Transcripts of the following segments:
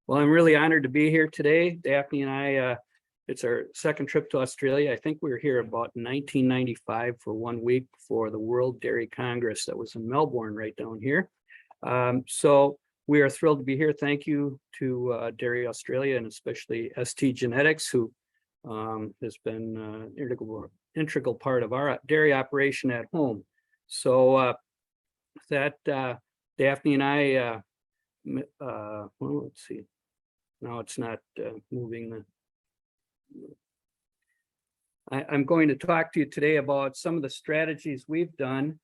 Well, I'm really honored to be here today. Daphne and I, it's our second trip to Australia. I think we were here about 1995 for 1 week for the World Dairy Congress that was in Melbourne, right down here. So we are thrilled to be here. Thank you to Dairy Australia and especially ST Genetics, who has been an integral part of our dairy operation at home. So that Daphne and I, well, let's see. Now it's not moving. I'm going to talk to you today about some of the strategies we've done,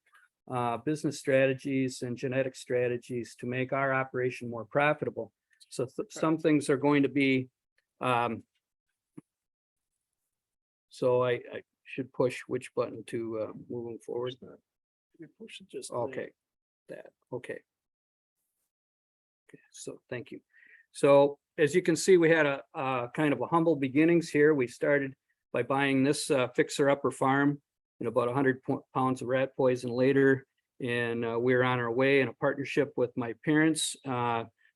business strategies and genetic strategies to make our operation more profitable. So some things are going to be, so I should push which button to moving forward. You push it just okay. That okay. Okay, so thank you. So as you can see, we had a kind of a humble beginnings here. We started by buying this fixer-upper farm and about 100 pounds of rat poison later, and we were on our way in a partnership with my parents,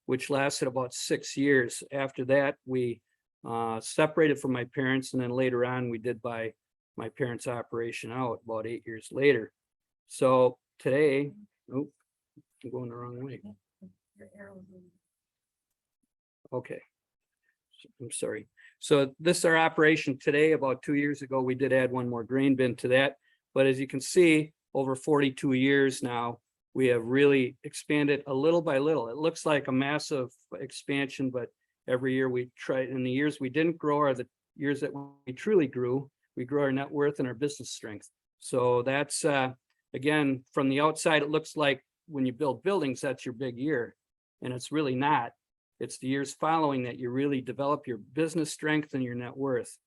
which lasted about 6 years. After that, we separated from my parents, and then later on, we did buy my parents' operation out about 8 years later. So today, oh, I'm going the wrong way. Okay, I'm sorry. So this is our operation today. About 2 years ago, we did add one more grain bin to that. But as you can see, over 42 years now, we have really expanded a little by little. It looks like a massive expansion, but every year we try, in the years we didn't grow are the years that we truly grew. We grew our net worth and our business strength. So that's, again, from the outside, it looks like when you build buildings, that's your big year. And it's really not. It's the years following that you really develop your business strength and your net worth.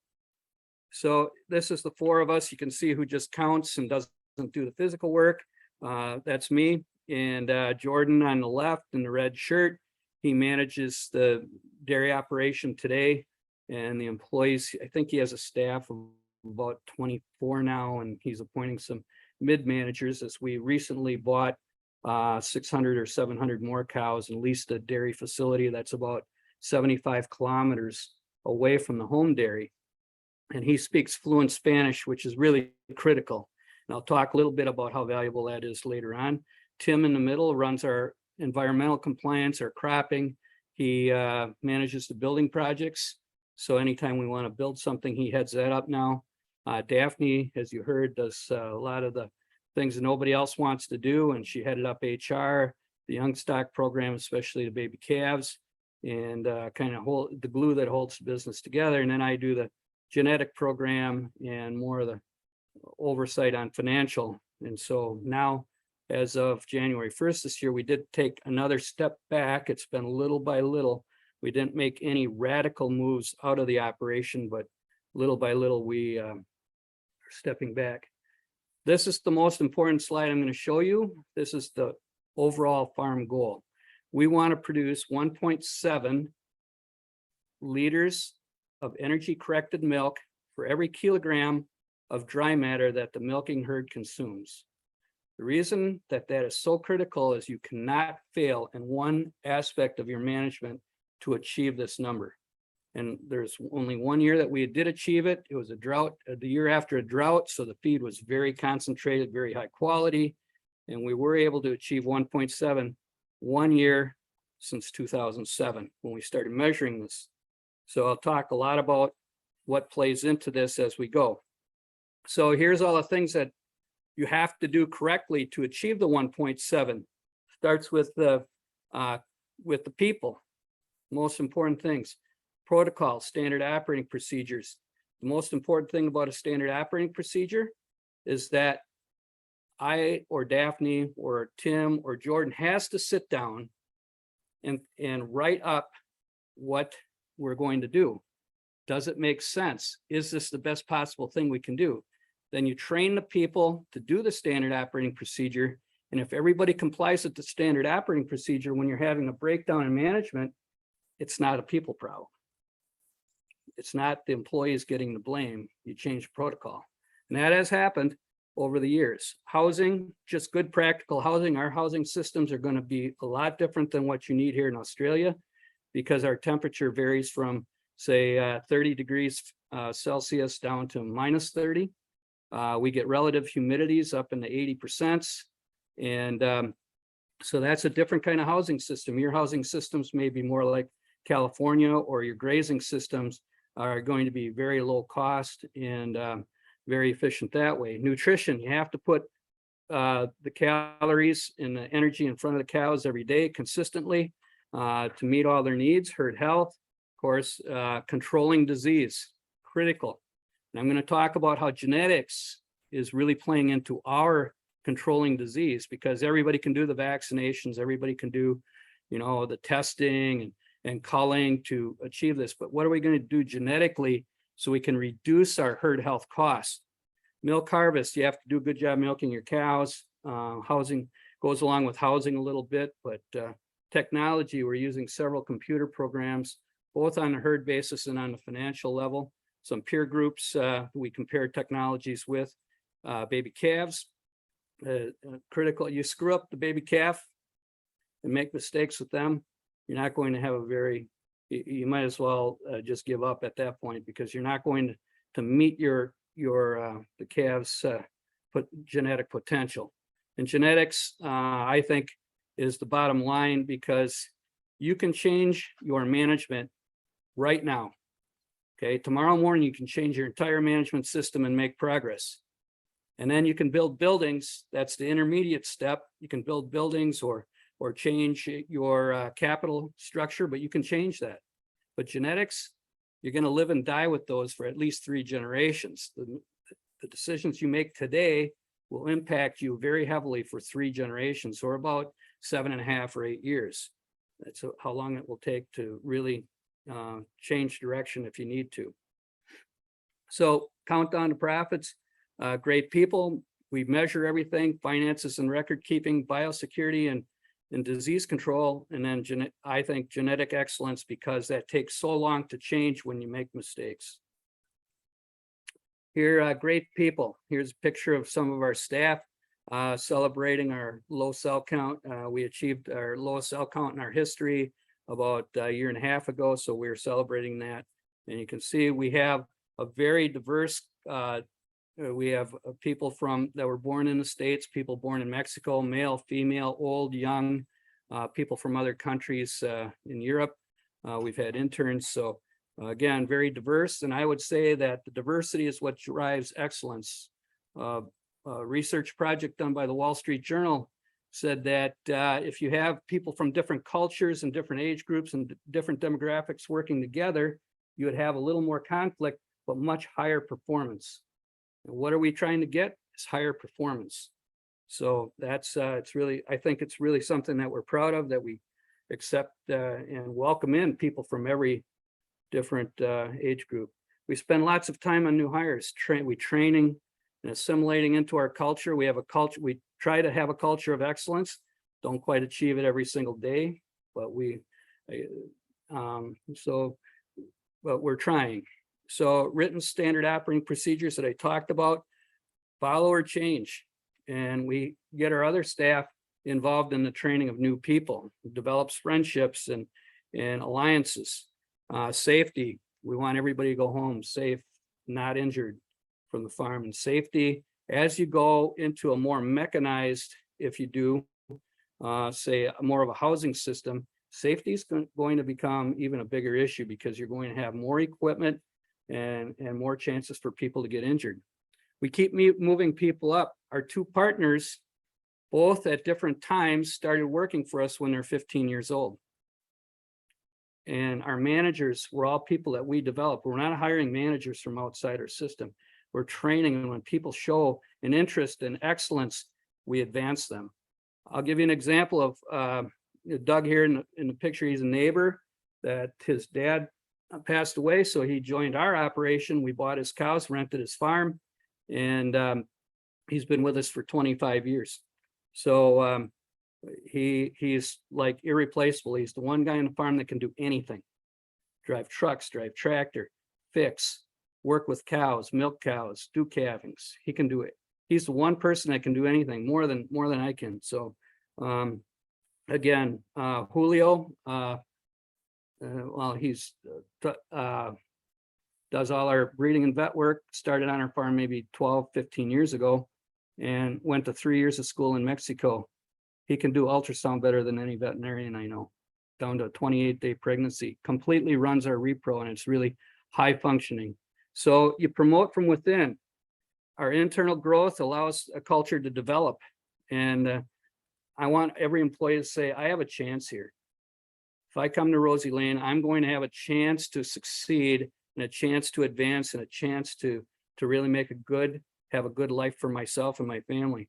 So this is the four of us. You can see who just counts and doesn't do the physical work. That's me. And Jordan on the left in the red shirt. He manages the dairy operation today. And the employees, I think he has a staff of about 24 now, and he's appointing some mid-managers as we recently bought 600 or 700 more cows and leased a dairy facility that's about 75 kilometers away from the home dairy. And he speaks fluent Spanish, which is really critical. And I'll talk a little bit about how valuable that is later on. Tim in the middle runs our environmental compliance, our cropping. He manages the building projects. So anytime we want to build something, he heads that up now. Daphne, as you heard, does a lot of the things that nobody else wants to do, and she headed up HR, the young stock program, especially the baby calves, and kind of hold the glue that holds the business together. And then I do the genetic program and more of the oversight on financial. And so now, as of January 1st this year, we did take another step back. It's been little by little. We didn't make any radical moves out of the operation, but little by little we are stepping back. This is the most important slide I'm going to show you. This is the overall farm goal. We want to produce 1.7 liters of energy corrected milk for every kilogram of dry matter that the milking herd consumes. The reason that that is so critical is you cannot fail in one aspect of your management to achieve this number. And there's only 1 year that we did achieve it. It was a drought, the year after a drought. So the feed was very concentrated, very high quality. And we were able to achieve 1.7 1 year since 2007 when we started measuring this. So I'll talk a lot about what plays into this as we go. So here's all the things that you have to do correctly to achieve the 1.7. Starts with the people, most important things. Protocol, standard operating procedures. The most important thing about a standard operating procedure is that I or Daphne or Tim or Jordan has to sit down and write up what we're going to do. Does it make sense? Is this the best possible thing we can do? Then you train the people to do the standard operating procedure. And if everybody complies with the standard operating procedure, when you're having a breakdown in management, it's not a people problem. It's not the employees getting the blame. You change protocol. And that has happened over the years. Housing, just good practical housing. Our housing systems are going to be a lot different than what you need here in Australia. because our temperature varies from, say, 30 degrees Celsius down to minus 30. We get relative humidities up in the 80%. And so that's a different kind of housing system. Your housing systems may be more like California, or your grazing systems are going to be very low cost and very efficient that way. Nutrition, you have to put the calories and the energy in front of the cows every day consistently to meet all their needs. Herd health, of course, controlling disease, critical. And I'm going to talk about how genetics is really playing into our controlling disease, because everybody can do the vaccinations, everybody can do, the testing and culling to achieve this. But what are we going to do genetically so we can reduce our herd health costs? Milk harvest, you have to do a good job milking your cows. Housing goes along with housing a little bit, but technology, we're using several computer programs, both on a herd basis and on the financial level. Some peer groups we compare technologies with. Baby calves, critical. You screw up the baby calf and make mistakes with them, you're not going to have you might as well just give up at that point, because you're not going to meet the calves genetic potential. And genetics, I think, is the bottom line, because you can change your management right now. Okay, tomorrow morning you can change your entire management system and make progress. And then you can build buildings. That's the intermediate step. You can build buildings or change your capital structure, but you can change that. But genetics, you're going to live and die with those for at least 3 generations. The decisions you make today will impact you very heavily for 3 generations, or about 7.5 or 8 years. That's how long it will take to really change direction if you need to. So countdown to profits, great people. We measure everything: finances and record keeping, biosecurity and disease control, and then I think genetic excellence, because that takes so long to change when you make mistakes. Here, great people. Here's a picture of some of our staff celebrating our low cell count. We achieved our lowest cell count in our history about a year and a half ago, so we're celebrating that. And you can see we have a very diverse, we have people that were born in the States, people born in Mexico, male, female, old, young, people from other countries in Europe. We've had interns, so again, very diverse. And I would say that the diversity is what drives excellence. A research project done by the Wall Street Journal said that if you have people from different cultures and different age groups and different demographics working together, you would have a little more conflict, but much higher performance. And what are we trying to get? Is higher performance. So that's it's really, I think it's really something that we're proud of, that we accept and welcome in people from every different age group. We spend lots of time on new hires, training and assimilating into our culture. We have a culture, we try to have a culture of excellence. Don't quite achieve it every single day, but but we're trying. So written standard operating procedures that I talked about, follow or change. And we get our other staff involved in the training of new people, develops friendships and alliances. Safety, we want everybody to go home safe, not injured from the farm. And safety, as you go into a more mechanized, if you do, say more of a housing system, safety is going to become even a bigger issue, because you're going to have more equipment and more chances for people to get injured. We keep moving people up. Our 2 partners, both at different times, started working for us when they're 15 years old. And our managers were all people that we developed. We're not hiring managers from outside our system. We're training, and when people show an interest in excellence, we advance them. I'll give you an example of Doug here in the picture. He's a neighbor that his dad passed away, so he joined our operation. We bought his cows, rented his farm, and he's been with us for 25 years. So he's like irreplaceable. He's the one guy on the farm that can do anything: drive trucks, drive tractor, fix, work with cows, milk cows, do calvings. He can do it. He's the one person that can do anything more than I can. So again, Julio, well, he's does all our breeding and vet work, started on our farm maybe 12, 15 years ago, and went to 3 years of school in Mexico. He can do ultrasound better than any veterinarian I know, down to a 28-day pregnancy, completely runs our repro, and it's really high functioning. So you promote from within. Our internal growth allows a culture to develop. And I want every employee to say, I have a chance here. If I come to Rosy-Lane, I'm going to have a chance to succeed and a chance to advance and a chance to really have a good life for myself and my family.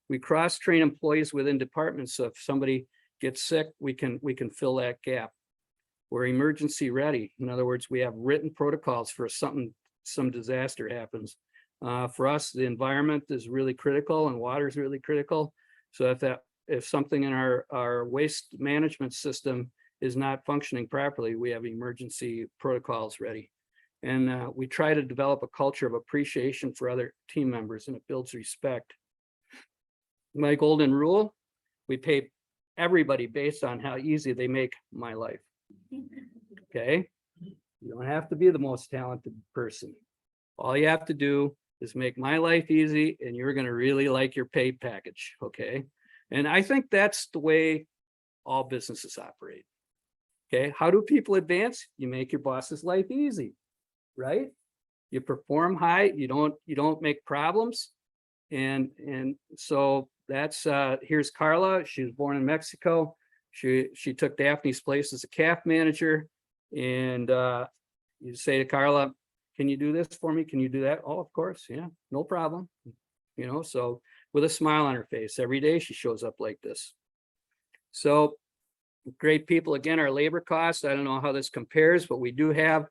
We cross-train employees within departments. So if somebody gets sick, we can fill that gap. We're emergency ready. In other words, we have written protocols for some disaster happens. For us, the environment is really critical and water is really critical. So if something in our waste management system is not functioning properly, we have emergency protocols ready. And we try to develop a culture of appreciation for other team members, and it builds respect. My golden rule, we pay everybody based on how easy they make my life. Okay? You don't have to be the most talented person. All you have to do is make my life easy, and you're going to really like your pay package. Okay? And I think that's the way all businesses operate. Okay? How do people advance? You make your boss's life easy, right? You perform high, you don't make problems. And so that's here's Carla. She was born in Mexico. She took Daphne's place as a calf manager. And you say to Carla, can you do this for me? Can you do that? Oh, of course. Yeah, no problem. You know, so with a smile on her face every day, she shows up like this. So great people. Again, our labor costs, I don't know how this compares, but we do have,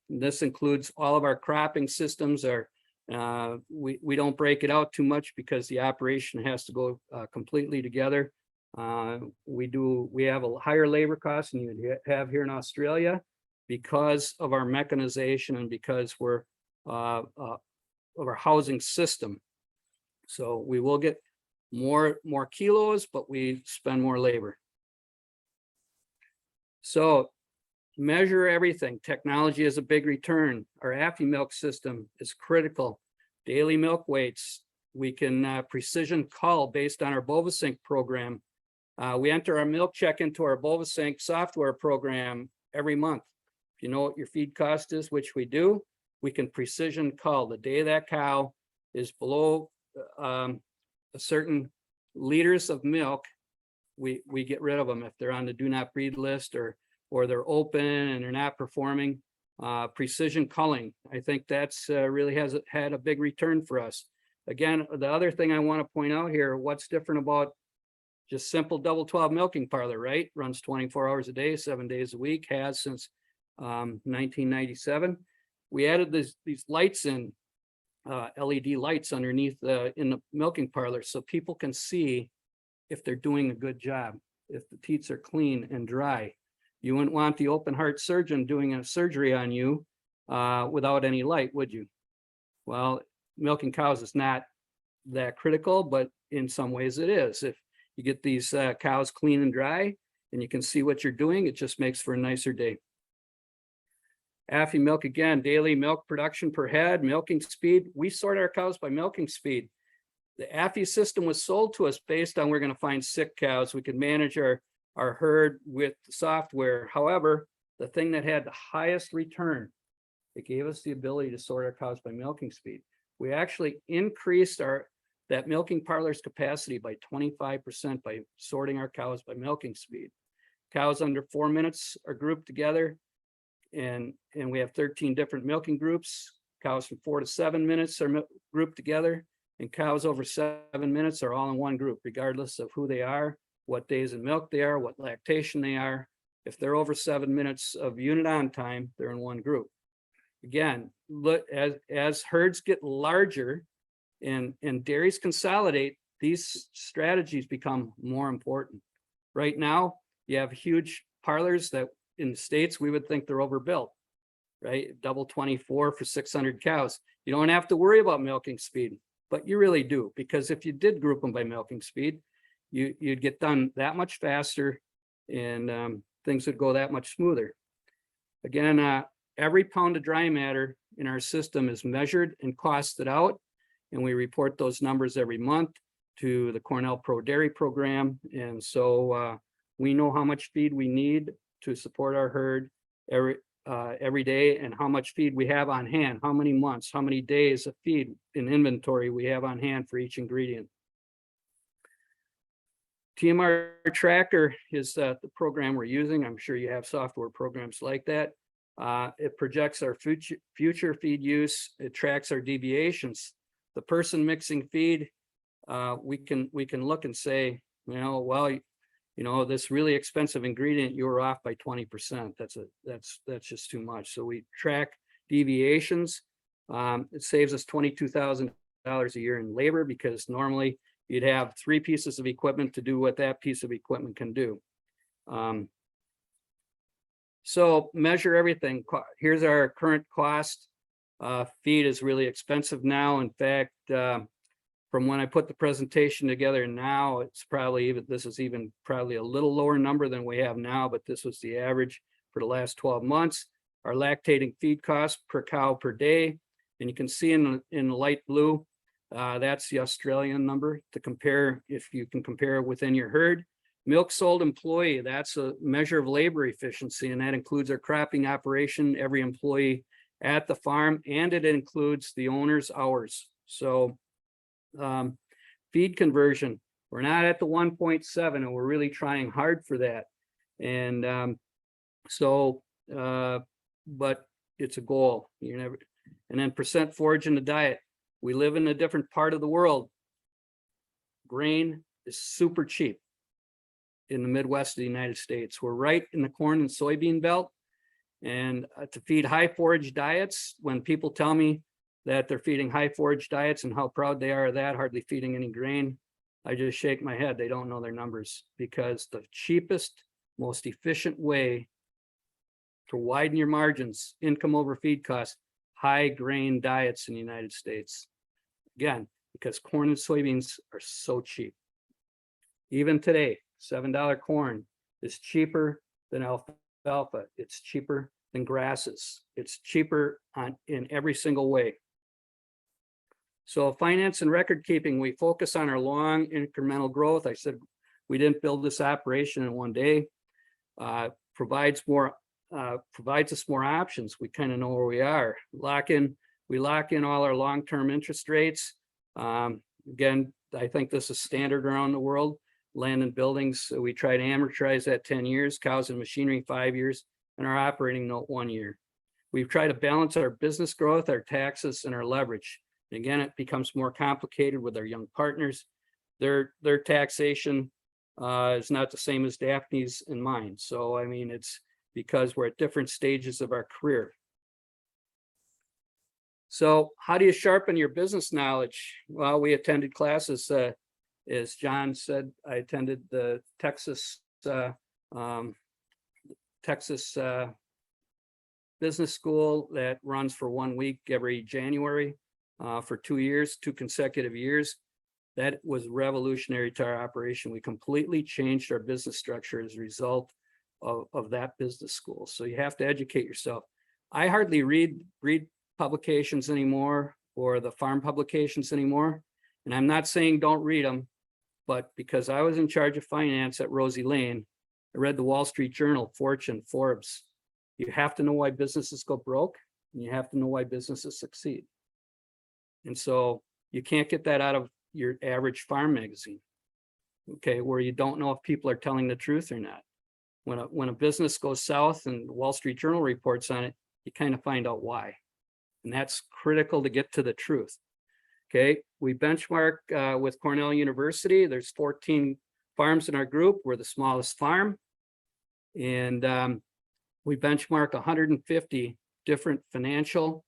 this includes all of our cropping systems. We don't break it out too much because the operation has to go completely together. We have a higher labor cost than you have here in Australia because of our mechanization and because we're of our housing system. So we will get more kilos, but we spend more labor. So measure everything. Technology is a big return. Our Affimilk system is critical. Daily milk weights. We can precision cull based on our Bovisync program. We enter our milk check into our Bovisync software program every month. If you know what your feed cost is, which we do, we can precision cull. The day that cow is below a certain liters of milk, we get rid of them if they're on the do not breed list or they're open and they're not performing. Precision culling, I think that's really has had a big return for us. Again, the other thing I want to point out here, what's different about just simple double 12 milking parlor, right? Runs 24 hours a day, 7 days a week, has since 1997. We added these lights in, LED lights underneath in the milking parlor so people can see if they're doing a good job, if the teats are clean and dry. You wouldn't want the open heart surgeon doing a surgery on you without any light, would you? Well, milking cows is not that critical, but in some ways it is. If you get these cows clean and dry and you can see what you're doing, it just makes for a nicer day. Affimilk, again, daily milk production per head, milking speed. We sort our cows by milking speed. The Affi system was sold to us based on we're going to find sick cows. We could manage our herd with software. However, the thing that had the highest return, it gave us the ability to sort our cows by milking speed. We actually increased that milking parlor's capacity by 25% by sorting our cows by milking speed. Cows under 4 minutes are grouped together, and we have 13 different milking groups. Cows from 4 to 7 minutes are grouped together, and cows over 7 minutes are all in one group, regardless of who they are, what days of milk they are, what lactation they are. If they're over 7 minutes of unit on time, they're in one group. Again, look, as herds get larger and dairies consolidate, these strategies become more important. Right now, you have huge parlors that in the States, we would think they're overbuilt, right? Double 24 for 600 cows. You don't have to worry about milking speed, but you really do, because if you did group them by milking speed, you'd get done that much faster, and things would go that much smoother. Again, every pound of dry matter in our system is measured and costed out, and we report those numbers every month to the Cornell Pro Dairy Program. And so we know how much feed we need to support our herd every day, and how much feed we have on hand, how many months, how many days of feed in inventory we have on hand for each ingredient. TMR Tracker is the program we're using. I'm sure you have software programs like that. It projects our future feed use. It tracks our deviations. The person mixing feed, we can look and say, well, this really expensive ingredient, you were off by 20%. That's just too much. So we track deviations. It saves us $22,000 a year in labor, because normally you'd have 3 pieces of equipment to do what that piece of equipment can do. So measure everything. Here's our current cost. Feed is really expensive now. In fact, from when I put the presentation together now, it's probably this is even probably a little lower number than we have now, but this was the average for the last 12 months. Our lactating feed cost per cow per day. And you can see in the light blue, that's the Australian number to compare, if you can compare it within your herd. Milk sold employee, that's a measure of labor efficiency, and that includes our cropping operation, every employee at the farm, and it includes the owner's hours. So feed conversion, we're not at the 1.7, and we're really trying hard for that. And but it's a goal. And then percent forage in the diet. We live in a different part of the world. Grain is super cheap in the Midwest of the United States. We're right in the corn and soybean belt. And to feed high forage diets, when people tell me that they're feeding high forage diets and how proud they are of that, hardly feeding any grain, I just shake my head. They don't know their numbers, because the cheapest, most efficient way to widen your margins, income over feed costs, high grain diets in the United States. Again, because corn and soybeans are so cheap. Even today, $7 corn is cheaper than alfalfa. It's cheaper than grasses. It's cheaper in every single way. So finance and record keeping, we focus on our long incremental growth. I said we didn't build this operation in one day. Provides us more options. We kind of know where we are. We lock in all our long-term interest rates. Again, I think this is standard around the world. Land and buildings, so we try to amortize that 10 years, cows and machinery 5 years, and our operating note 1 year. We've tried to balance our business growth, our taxes, and our leverage. And again, it becomes more complicated with our young partners. Their taxation is not the same as Daphne's and mine. So, I mean, it's because we're at different stages of our career. So how do you sharpen your business knowledge? Well, we attended classes, as John said, I attended the Texas business school that runs for 1 week every January for 2 years, 2 consecutive years. That was revolutionary to our operation. We completely changed our business structure as a result of that business school. So you have to educate yourself. I hardly read publications anymore, or the farm publications anymore. And I'm not saying don't read them, but because I was in charge of finance at Rosy-Lane, I read the Wall Street Journal, Fortune, Forbes. You have to know why businesses go broke, and you have to know why businesses succeed. And so you can't get that out of your average farm magazine, okay, where you don't know if people are telling the truth or not. When a business goes south and the Wall Street Journal reports on it, you kind of find out why. And that's critical to get to the truth. Okay, we benchmark with Cornell University. There's 14 farms in our group. We're the smallest farm. And we benchmark 150 different financial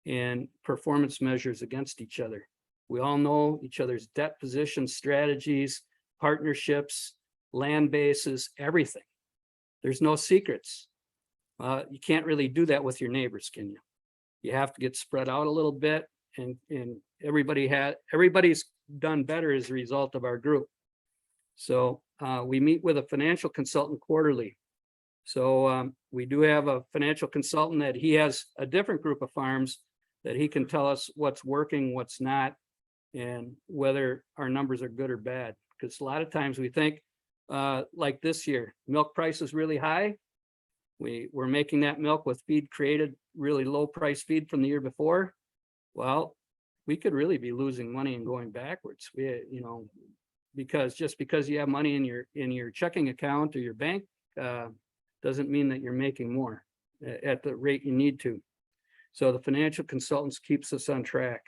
and performance measures against each other. We all know each other's debt positions, strategies, partnerships, land bases, everything. There's no secrets. You can't really do that with your neighbors, can you? You have to get spread out a little bit, and everybody's done better as a result of our group. So we meet with a financial consultant quarterly. So we do have a financial consultant that he has a different group of farms that he can tell us what's working, what's not, and whether our numbers are good or bad. Because a lot of times we think, like this year, milk price is really high. We're making that milk with feed created really low price feed from the year before. Well, we could really be losing money and going backwards. Because just because you have money in your checking account or your bank doesn't mean that you're making more at the rate you need to. So the financial consultants keeps us on track.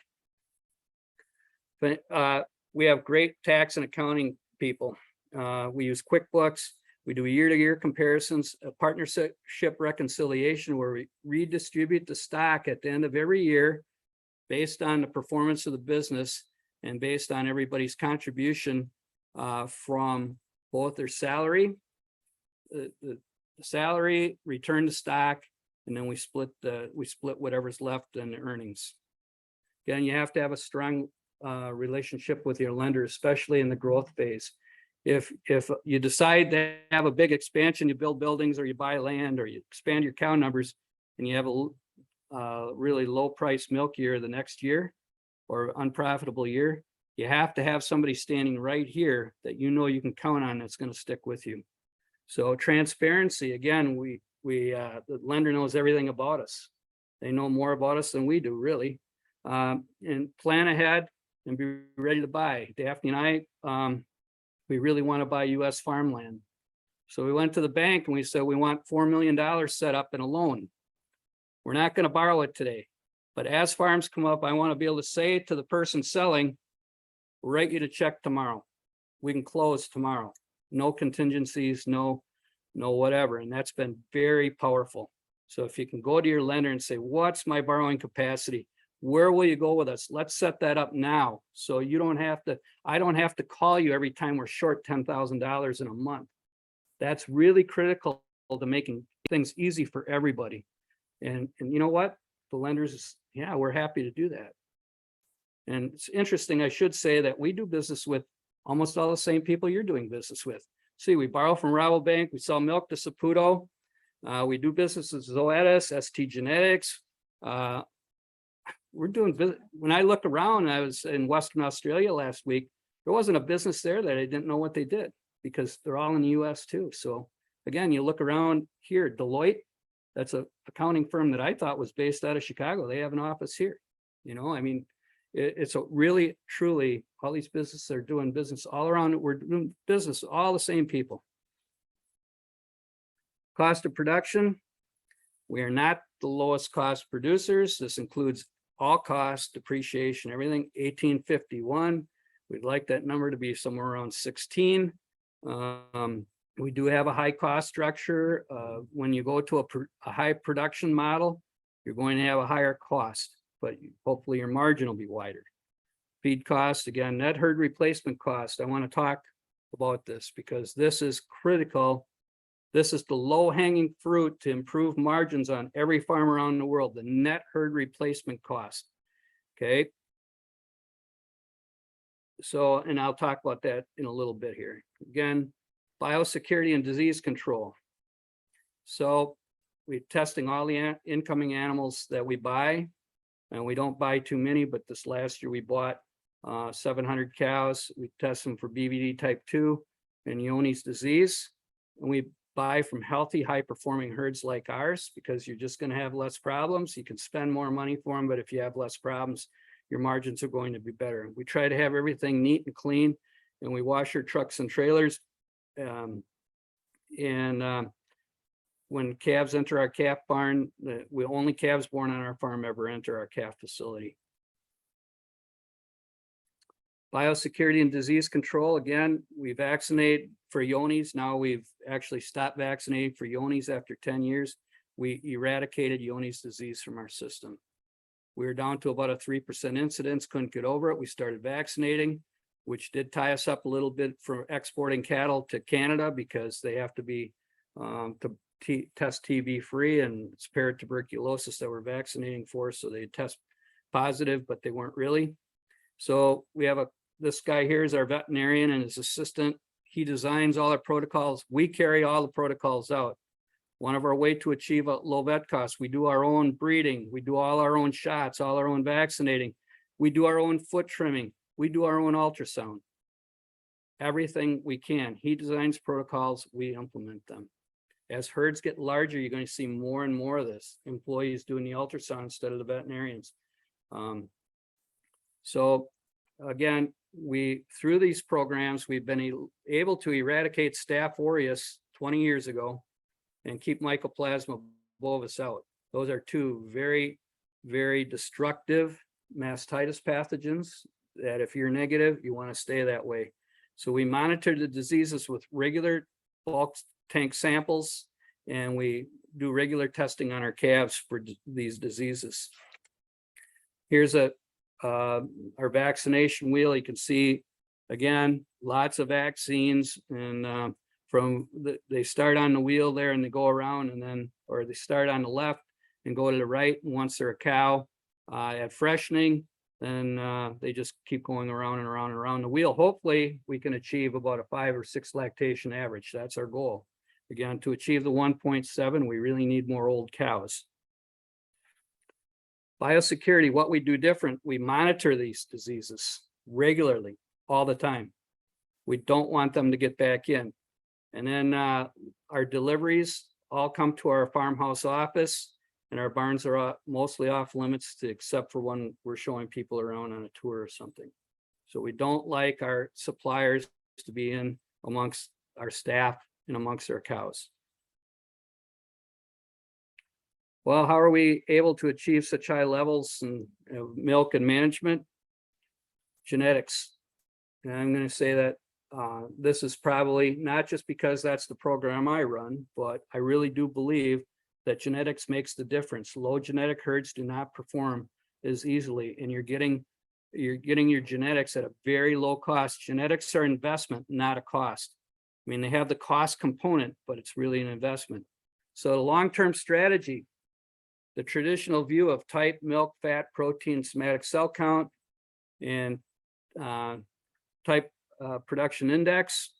But we have great tax and accounting people. We use QuickBooks. We do year-to-year comparisons, a partnership reconciliation where we redistribute the stock at the end of every year based on the performance of the business and based on everybody's contribution from both their salary, the salary, return to stock, and then we split whatever's left in the earnings. Again, you have to have a strong relationship with your lender, especially in the growth phase. If you decide to have a big expansion, you build buildings or you buy land or you expand your cow numbers, and you have a really low price milk year the next year or unprofitable year, you have to have somebody standing right here that you know you can count on that's going to stick with you. So transparency, again, the lender knows everything about us. They know more about us than we do, really. And plan ahead and be ready to buy. Daphne and I, we really want to buy US farmland. So we went to the bank and we said, we want $4 million set up in a loan. We're not going to borrow it today, but as farms come up, I want to be able to say to the person selling, we'll write you the check tomorrow. We can close tomorrow. No contingencies, no whatever. And that's been very powerful. So if you can go to your lender and say, what's my borrowing capacity? Where will you go with us? Let's set that up now. So you don't have to, I don't have to call you every time we're short $10,000 in a month. That's really critical to making things easy for everybody. And you know what? The lenders, yeah, we're happy to do that. And it's interesting, I should say that we do business with almost all the same people you're doing business with. See, we borrow from Rabobank, we sell milk to Saputo. We do business with Zoetis, ST Genetics. We're doing business. When I look around, I was in Western Australia last week. There wasn't a business there that I didn't know what they did because they're all in the US too. So again, you look around here, Deloitte, that's an accounting firm that I thought was based out of Chicago. They have an office here. I mean, it's a really, truly, all these businesses are doing business all around. We're doing business, all the same people. Cost of production. We are not the lowest cost producers. This includes all costs, depreciation, everything, 1851. We'd like that number to be somewhere around 16. We do have a high cost structure. When you go to a high production model, you're going to have a higher cost, but hopefully your margin will be wider. Feed cost, again, net herd replacement cost. I want to talk about this because this is critical. This is the low-hanging fruit to improve margins on every farm around the world, the net herd replacement cost. Okay. So, and I'll talk about that in a little bit here. Again, biosecurity and disease control. So we're testing all the incoming animals that we buy, and we don't buy too many, but this last year we bought 700 cows. We test them for BVD type 2 and Johne's disease. And we buy from healthy, high-performing herds like ours because you're just going to have less problems. You can spend more money for them, but if you have less problems, your margins are going to be better. We try to have everything neat and clean, and we wash our trucks and trailers. When calves enter our calf barn, we only calves born on our farm ever enter our calf facility. Biosecurity and disease control. Again, we vaccinate for Johne's. Now we've actually stopped vaccinating for Johne's after 10 years. We eradicated Johne's disease from our system. We were down to about a 3% incidence, couldn't get over it. We started vaccinating, which did tie us up a little bit for exporting cattle to Canada because they have to be test TB free, and it's paratuberculosis that we're vaccinating for. So they test positive, but they weren't really. So we have this guy here is our veterinarian and his assistant. He designs all our protocols. We carry all the protocols out. One of our way to achieve a low vet cost, we do our own breeding, we do all our own shots, all our own vaccinating, we do our own foot trimming, we do our own ultrasound. Everything we can. He designs protocols, we implement them. As herds get larger, you're going to see more and more of this. Employees doing the ultrasound instead of the veterinarians. So again, through these programs, we've been able to eradicate Staph aureus 20 years ago and keep Mycoplasma bovis out. Those are two very, very destructive mastitis pathogens that if you're negative, you want to stay that way. So we monitor the diseases with regular bulk tank samples, and we do regular testing on our calves for these diseases. Here's our vaccination wheel. You can see, again, lots of vaccines, and they start on the wheel there and they go around, and then, or they start on the left and go to the right. And once they're a cow at freshening, then they just keep going around and around and around the wheel. Hopefully we can achieve about a 5 or 6 lactation average. That's our goal. Again, to achieve the 1.7, we really need more old cows. Biosecurity, what we do different, we monitor these diseases regularly, all the time. We don't want them to get back in. And then our deliveries all come to our farmhouse office, and our barns are mostly off limits except for when we're showing people around on a tour or something. So we don't like our suppliers to be in amongst our staff and amongst our cows. Well, how are we able to achieve such high levels in milk and management? Genetics. And I'm going to say that this is probably not just because that's the program I run, but I really do believe that genetics makes the difference. Low genetic herds do not perform as easily, and you're getting your genetics at a very low cost. Genetics are investment, not a cost. I mean, they have the cost component, but it's really an investment. So the long-term strategy, the traditional view of type, milk, fat, protein, somatic cell count, and type production index,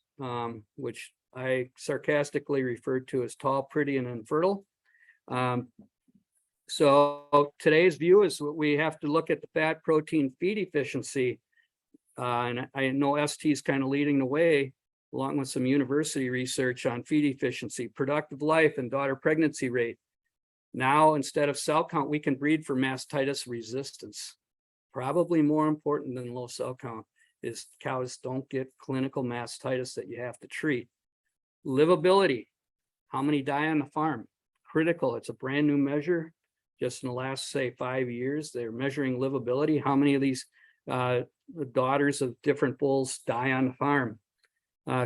which I sarcastically referred to as tall, pretty, and infertile. So today's view is we have to look at the fat, protein, feed efficiency. And I know ST is kind of leading the way, along with some university research on feed efficiency, productive life, and daughter pregnancy rate. Now, instead of cell count, we can breed for mastitis resistance. Probably more important than low cell count is cows don't get clinical mastitis that you have to treat. Livability, how many die on the farm? Critical. It's a brand new measure. Just in the last, say, 5 years, they're measuring livability. How many of these daughters of different bulls die on the farm?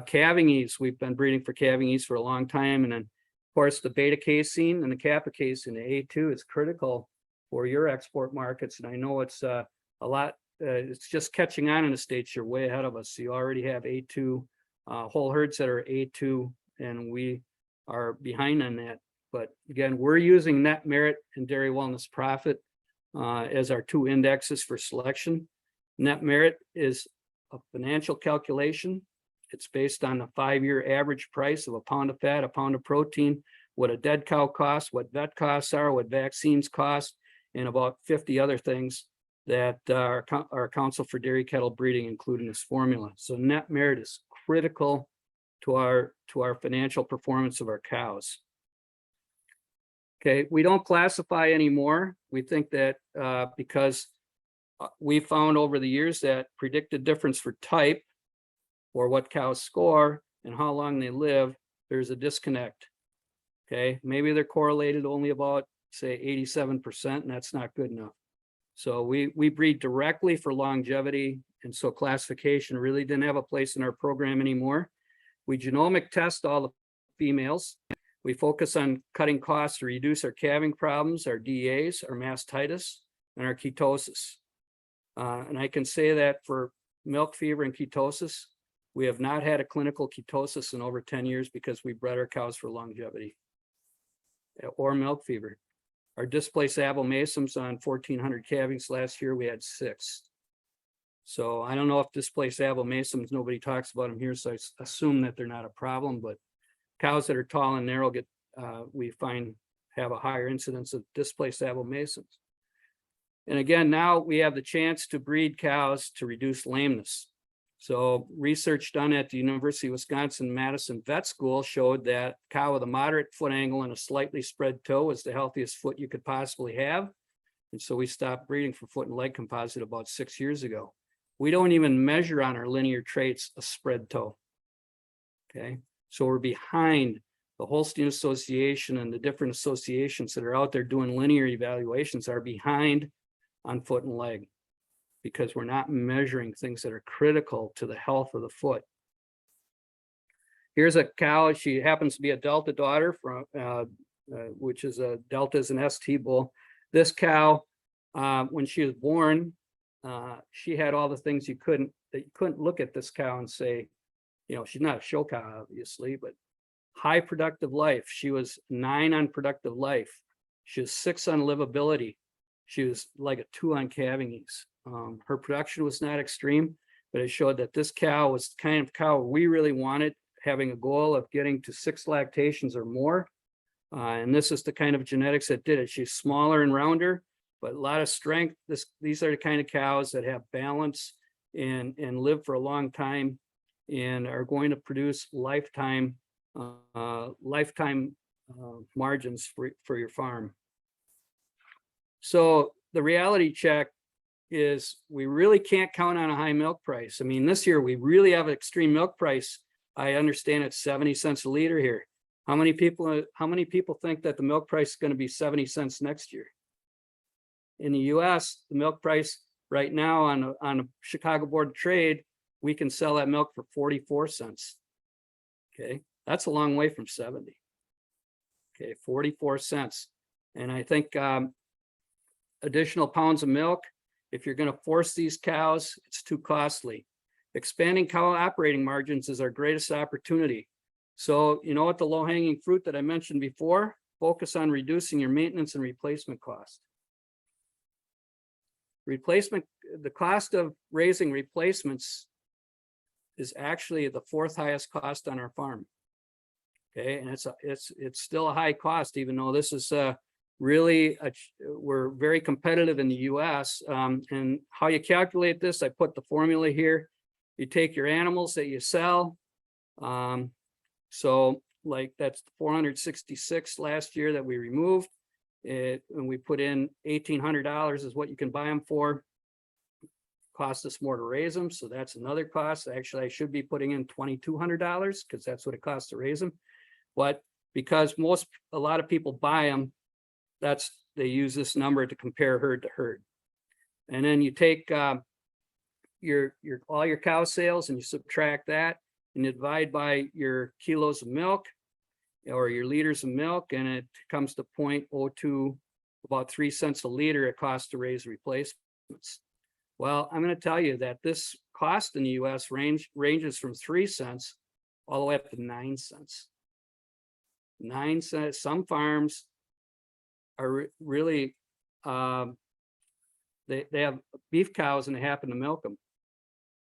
Calving ease, we've been breeding for calving ease for a long time. And then, of course, the beta casein and the kappa casein, the A2 is critical for your export markets. And I know it's a lot, it's just catching on in the States. You're way ahead of us. So you already have A2 whole herds that are A2, and we are behind on that. But again, we're using net merit and dairy wellness profit as our two indexes for selection. Net merit is a financial calculation. It's based on the 5-year average price of a pound of fat, a pound of protein, what a dead cow costs, what vet costs are, what vaccines cost, and about 50 other things that our Council for Dairy Cattle Breeding include in this formula. So net merit is critical to our financial performance of our cows. Okay, we don't classify anymore. We think that because we found over the years that predicted difference for type, or what cows score and how long they live, there's a disconnect. Okay, maybe they're correlated only about, say, 87%, and that's not good enough. So we breed directly for longevity, and so classification really didn't have a place in our program anymore. We genomic test all the females. We focus on cutting costs to reduce our calving problems, our DEAs, our mastitis, and our ketosis. And I can say that for milk fever and ketosis, we have not had a clinical ketosis in over 10 years because we bred our cows for longevity, or milk fever. Our displaced abomasums on 1,400 calvings last year, we had 6. So I don't know if displaced abomasums, nobody talks about them here, so I assume that they're not a problem, but cows that are tall and narrow get we find have a higher incidence of displaced abomasums. And again, now we have the chance to breed cows to reduce lameness. So research done at the University of Wisconsin-Madison Vet School showed that cow with a moderate foot angle and a slightly spread toe is the healthiest foot you could possibly have. And so we stopped breeding for foot and leg composite about 6 years ago. We don't even measure on our linear traits a spread toe. Okay, so we're behind the Holstein Association, and the different associations that are out there doing linear evaluations are behind on foot and leg, because we're not measuring things that are critical to the health of the foot. Here's a cow. She happens to be a Delta daughter from, which is a Delta is an ST bull. This cow, when she was born, she had all the things you couldn't look at this cow and say, you know, she's not a show cow, obviously, but high productive life. She was 9 on productive life. She was 6 on livability. She was like a 2 on calving ease. Her production was not extreme, but it showed that this cow was the kind of cow we really wanted, having a goal of getting to 6 lactations or more. And this is the kind of genetics that did it. She's smaller and rounder, but a lot of strength. These are the kind of cows that have balance and live for a long time and are going to produce lifetime margins for your farm. So the reality check is we really can't count on a high milk price. I mean, this year we really have an extreme milk price. I understand it's 70 cents a liter here. How many people think that the milk price is going to be 70 cents next year? In the US, the milk price right now on a Chicago Board of Trade, we can sell that milk for 44 cents. Okay, that's a long way from 70. Okay, 44 cents. And I think additional pounds of milk, if you're going to force these cows, it's too costly. Expanding cow operating margins is our greatest opportunity. So you know what the low-hanging fruit that I mentioned before? Focus on reducing your maintenance and replacement cost. The cost of raising replacements is actually the 4th highest cost on our farm. Okay, and it's still a high cost, even though this is really we're very competitive in the US. And how you calculate this, I put the formula here. You take your animals that you sell. So like that's 466 last year that we removed. And we put in $1,800 is what you can buy them for. Cost us more to raise them, so that's another cost. Actually, I should be putting in $2,200 because that's what it costs to raise them. But because a lot of people buy them, they use this number to compare herd to herd. And then you take all your cow sales and you subtract that and you divide by your kilos of milk or your liters of milk, and it comes to 0.02, about 3 cents a liter it costs to raise replacements. Well, I'm going to tell you that this cost in the US ranges from 3 cents all the way up to 9 cents. 9 cents. Some farms are really, they have beef cows and they happen to milk them.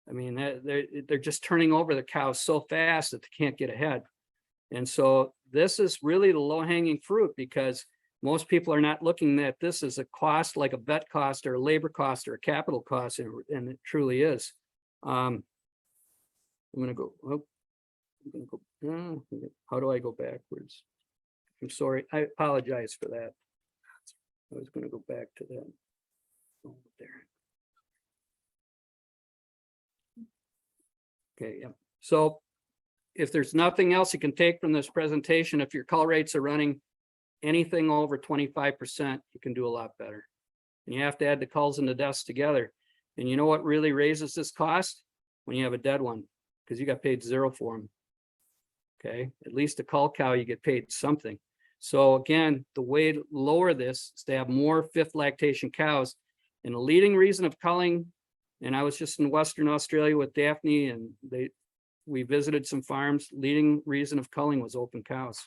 I mean, they're just turning over the cows so fast that they can't get ahead. And so this is really the low-hanging fruit, because most people are not looking at this as a cost, like a vet cost or a labor cost or a capital cost, and it truly is. I'm going to go, how do I go backwards? I'm sorry, I apologize for that. I was going to go back to that. Oh, there. Okay, yeah. So if there's nothing else you can take from this presentation, if your cull rates are running anything over 25%, you can do a lot better. And you have to add the culls and the deaths together. And you know what really raises this cost? When you have a dead one, because you got paid 0 for them. Okay, at least a cull cow, you get paid something. So again, the way to lower this is to have more 5th lactation cows. And the leading reason of culling, and I was just in Western Australia with Daphne, and we visited some farms. Leading reason of culling was open cows,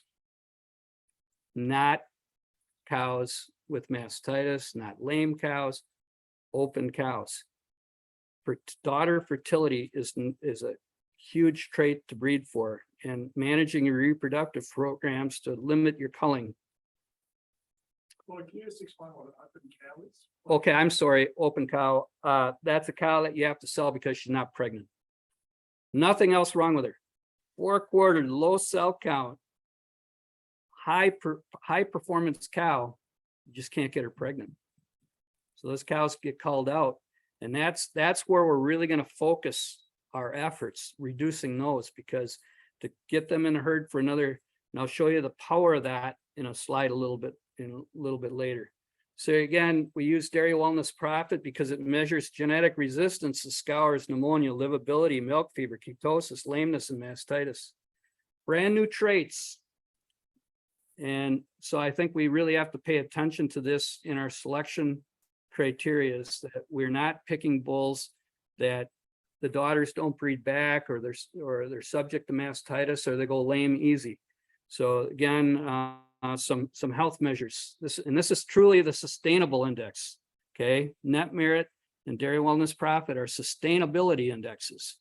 not cows with mastitis, not lame cows, open cows. Daughter fertility is a huge trait to breed for. and managing your reproductive programs to limit your culling. Well, can you just explain what an open cow is? Okay, I'm sorry, open cow. That's a cow that you have to sell because she's not pregnant. Nothing else wrong with her. 4-quarter, low cell count, high performance cow. You just can't get her pregnant. So those cows get culled out. And that's where we're really going to focus our efforts, reducing those, because to get them in the herd for another, and I'll show you the power of that in a slide a little bit later. So again, we use Dairy Wellness Profit because it measures genetic resistance to scours, pneumonia, livability, milk fever, ketosis, lameness, and mastitis. Brand new traits. And so I think we really have to pay attention to this in our selection criteria, is that we're not picking bulls that the daughters don't breed back, or they're subject to mastitis, or they go lame easy. So again, some health measures. This is truly the sustainable index. Okay, net merit and Dairy Wellness Profit are sustainability indexes,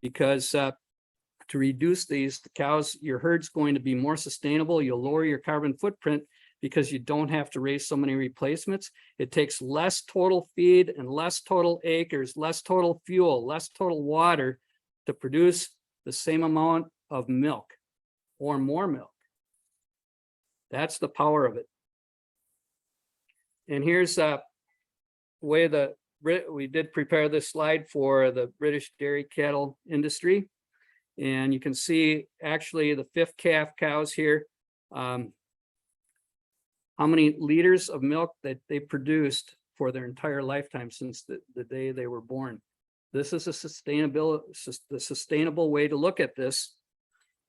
because to reduce these, the cows, your herd's going to be more sustainable. You'll lower your carbon footprint because you don't have to raise so many replacements. It takes less total feed and less total acres, less total fuel, less total water to produce the same amount of milk or more milk. That's the power of it. And here's the way we did prepare this slide for the British dairy cattle industry. And you can see actually the 5th calf cows here, how many liters of milk that they produced for their entire lifetime since the day they were born. This is the sustainable way to look at this.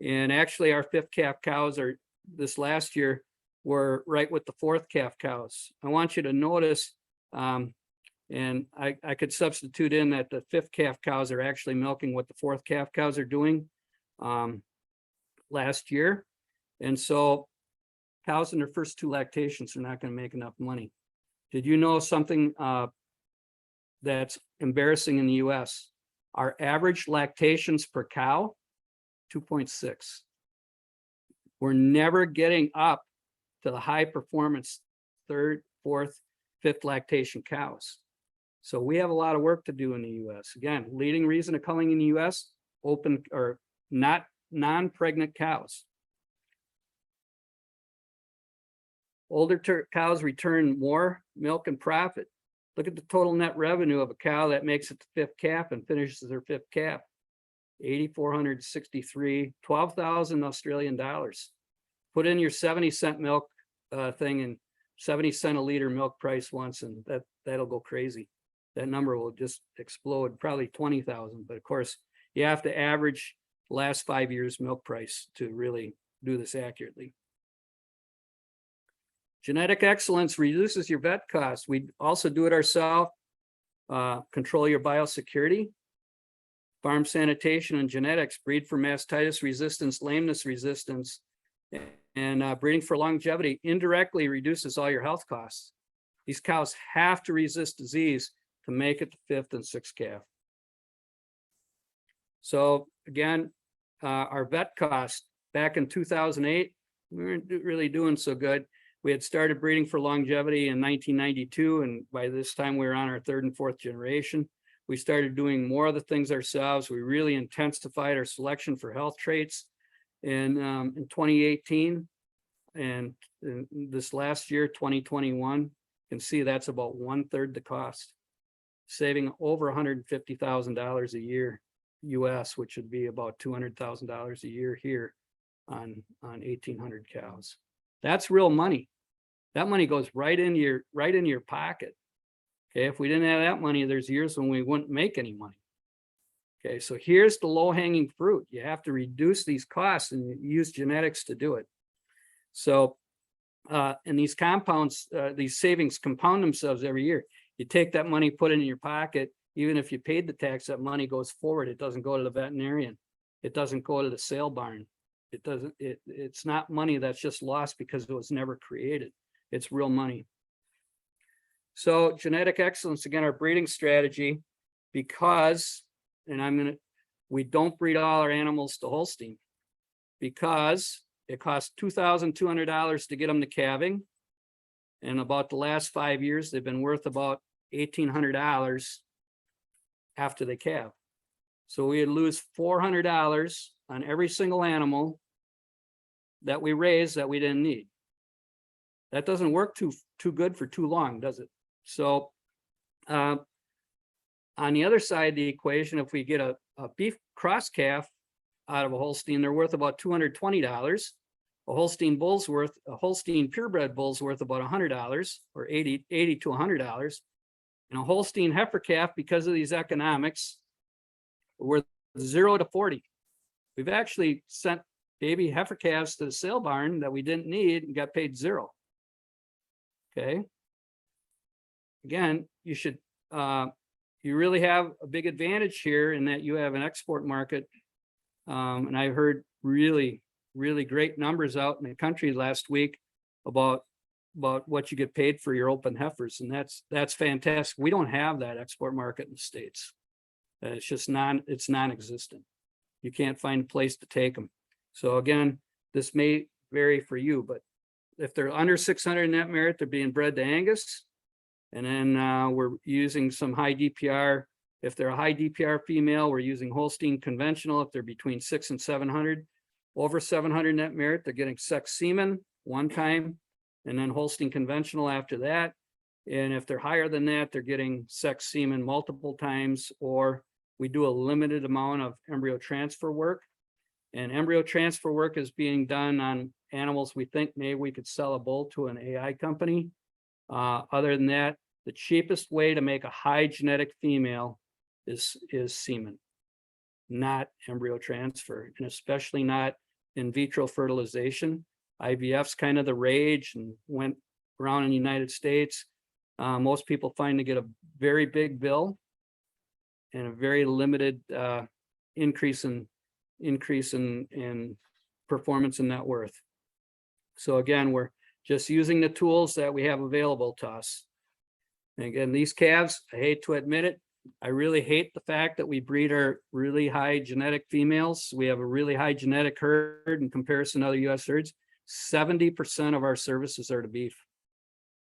And actually our 5th calf cows are this last year were right with the 4th calf cows. I want you to notice, and I could substitute in that the 5th calf cows are actually milking what the 4th calf cows are doing last year. And so cows in their first 2 lactations are not going to make enough money. Did you know something that's embarrassing in the US? Our average lactations per cow, 2.6. We're never getting up to the high performance 3rd, 4th, 5th lactation cows. So we have a lot of work to do in the US. Again, leading reason of culling in the US, open or not non-pregnant cows. Older cows return more milk and profit. Look at the total net revenue of a cow that makes it to 5th calf and finishes their 5th calf. 8,463, 12,000 Australian dollars. Put in your 70-cent milk thing and 70-cent a liter milk price once, and that'll go crazy. That number will just explode, probably 20,000. But of course, you have to average the last 5 years milk price to really do this accurately. Genetic excellence reduces your vet costs. We also do it ourselves. Control your biosecurity. Farm sanitation and genetics, breed for mastitis resistance, lameness resistance, and breeding for longevity indirectly reduces all your health costs. These cows have to resist disease to make it to 5th and 6th calf. So again, our vet cost back in 2008, we weren't really doing so good. We had started breeding for longevity in 1992, and by this time we were on our 3rd and 4th generation. We started doing more of the things ourselves. We really intensified our selection for health traits in 2018, and this last year, 2021, you can see that's about 1/3 the cost, saving over $150,000 a year US, which would be about $200,000 a year here on 1,800 cows. That's real money. That money goes right in your pocket. Okay, if we didn't have that money, there's years when we wouldn't make any money. Okay, so here's the low-hanging fruit. You have to reduce these costs and use genetics to do it. So, and these compounds, these savings compound themselves every year. You take that money, put it in your pocket. Even if you paid the tax, that money goes forward. It doesn't go to the veterinarian. It doesn't go to the sale barn. It doesn't. It's not money that's just lost because it was never created. It's real money. So genetic excellence, again, our breeding strategy, because, and we don't breed all our animals to Holstein. because it costs $2,200 to get them to calving. And about the last 5 years, they've been worth about $1,800 after they calve. So we'd lose $400 on every single animal that we raise that we didn't need. That doesn't work too good for too long, does it? So on the other side of the equation, if we get a beef cross calf out of a Holstein, they're worth about $220. A Holstein purebred bull's worth about $100 or $80 to $100. And a Holstein heifer calf, because of these economics, worth 0 to 40. We've actually sent baby heifer calves to the sale barn that we didn't need and got paid 0. Okay. Again, you should, you really have a big advantage here in that you have an export market. And I heard really great numbers out in the country last week about what you get paid for your open heifers. And that's fantastic. We don't have that export market in the States. It's just it's non-existent. You can't find a place to take them. So again, this may vary for you, but if they're under 600 net merit, they're being bred to Angus. And then we're using some high DPR. If they're a high DPR female, we're using Holstein conventional. If they're between 600 and 700, over 700 net merit, they're getting sex semen one time, and then Holstein conventional after that. And if they're higher than that, they're getting sex semen multiple times, or we do a limited amount of embryo transfer work. And embryo transfer work is being done on animals we think maybe we could sell a bull to an AI company. Other than that, the cheapest way to make a high genetic female is semen, not embryo transfer, and especially not in vitro fertilization. IVF's kind of the rage and went around in the United States. Most people find to get a very big bill and a very limited increase in performance and net worth. So again, we're just using the tools that we have available to us. And again, these calves, I hate to admit it, I really hate the fact that we breed our really high genetic females. We have a really high genetic herd in comparison to other U.S. herds. 70% of our services are to beef.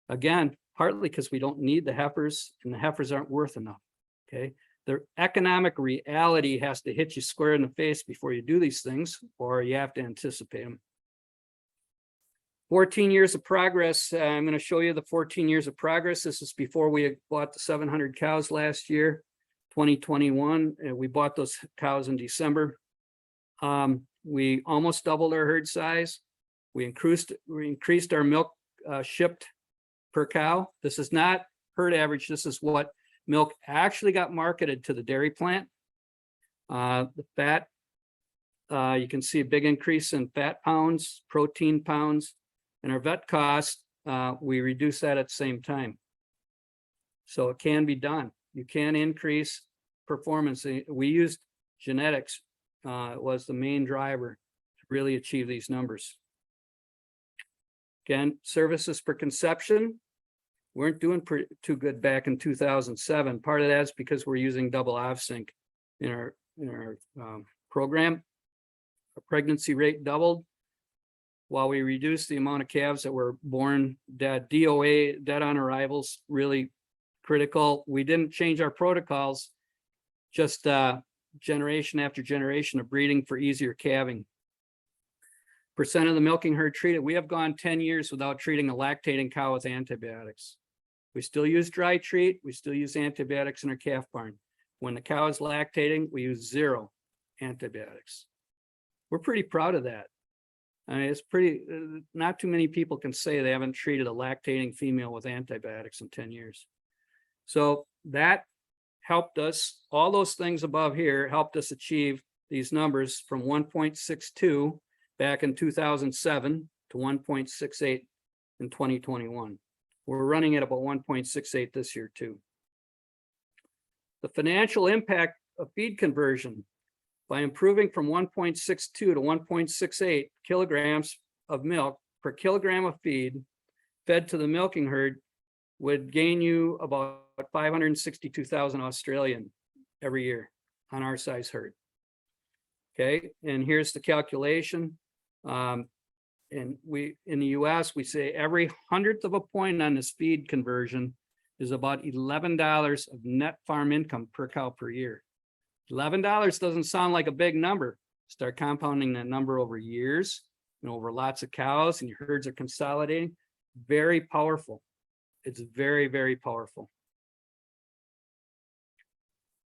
Again, partly because we don't need the heifers and the heifers aren't worth enough. Okay. The economic reality has to hit you square in the face before you do these things, or you have to anticipate them. 14 years of progress. I'm going to show you the 14 years of progress. This is before we had bought the 700 cows last year, 2021. We bought those cows in December. We almost doubled our herd size. We increased our milk shipped per cow. This is not herd average. This is what milk actually got marketed to the dairy plant. The fat, you can see a big increase in fat pounds, protein pounds, and our vet cost, we reduce that at the same time. So it can be done. You can increase performance. We used genetics, was the main driver to really achieve these numbers. Again, services per conception weren't doing too good back in 2007. Part of that's because we're using double OVSync in our program. Our pregnancy rate doubled while we reduced the amount of calves that were born dead. DOA, dead on arrivals, really critical. We didn't change our protocols, just generation after generation of breeding for easier calving. Percent of the milking herd treated. We have gone 10 years without treating a lactating cow with antibiotics. We still use dry treat. We still use antibiotics in our calf barn. When the cow is lactating, we use 0 antibiotics. We're pretty proud of that. I mean, it's pretty, not too many people can say they haven't treated a lactating female with antibiotics in 10 years. So that helped us, all those things above here helped us achieve these numbers from 1.62 back in 2007 to 1.68 in 2021. We're running at about 1.68 this year too. The financial impact of feed conversion. By improving from 1.62 to 1.68 kilograms of milk per kilogram of feed fed to the milking herd would gain you about 562,000 Australian every year on our size herd. Okay, and here's the calculation. And we, in the US, we say every 100th of a point on the speed conversion is about $11 of net farm income per cow per year. $11 doesn't sound like a big number. Start compounding that number over years and over lots of cows, and your herds are consolidating. Very powerful. It's very, very powerful.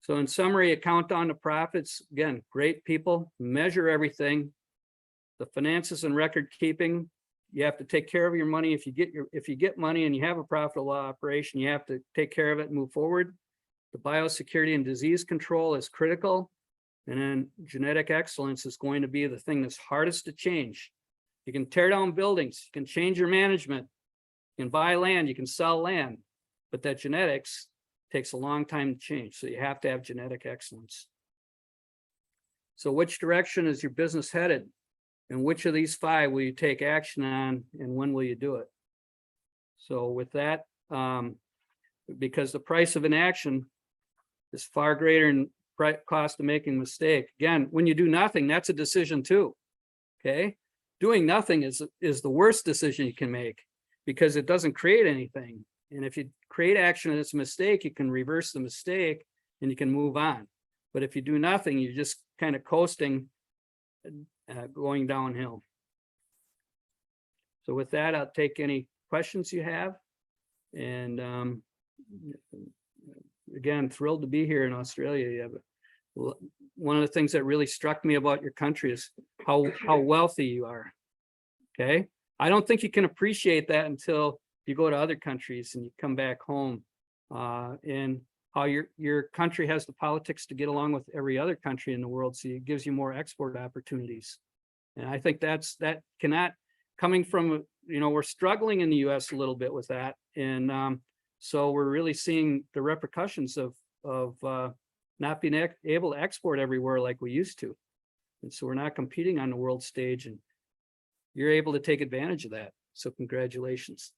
So in summary, a countdown to profits, again, great people, measure everything. The finances and record keeping, you have to take care of your money. If you get money and you have a profitable operation, you have to take care of it and move forward. The biosecurity and disease control is critical. And then genetic excellence is going to be the thing that's hardest to change. You can tear down buildings, you can change your management, you can buy land, you can sell land, but that genetics takes a long time to change. So you have to have genetic excellence. So which direction is your business headed? And which of these 5 will you take action on, and when will you do it? So with that, because the price of inaction is far greater in cost of making a mistake. Again, when you do nothing, that's a decision too. Okay. Doing nothing is the worst decision you can make because it doesn't create anything. And if you create action and it's a mistake, you can reverse the mistake and you can move on. But if you do nothing, you're just kind of coasting, going downhill. So with that, I'll take any questions you have. And again, thrilled to be here in Australia. You have one of the things that really struck me about your country is how wealthy you are. Okay. I don't think you can appreciate that until you go to other countries and you come back home, and how your country has the politics to get along with every other country in the world. So it gives you more export opportunities. And I think that cannot, coming from, we're struggling in the US a little bit with that. And so we're really seeing the repercussions of not being able to export everywhere like we used to. And so we're not competing on the world stage, and you're able to take advantage of that. So congratulations.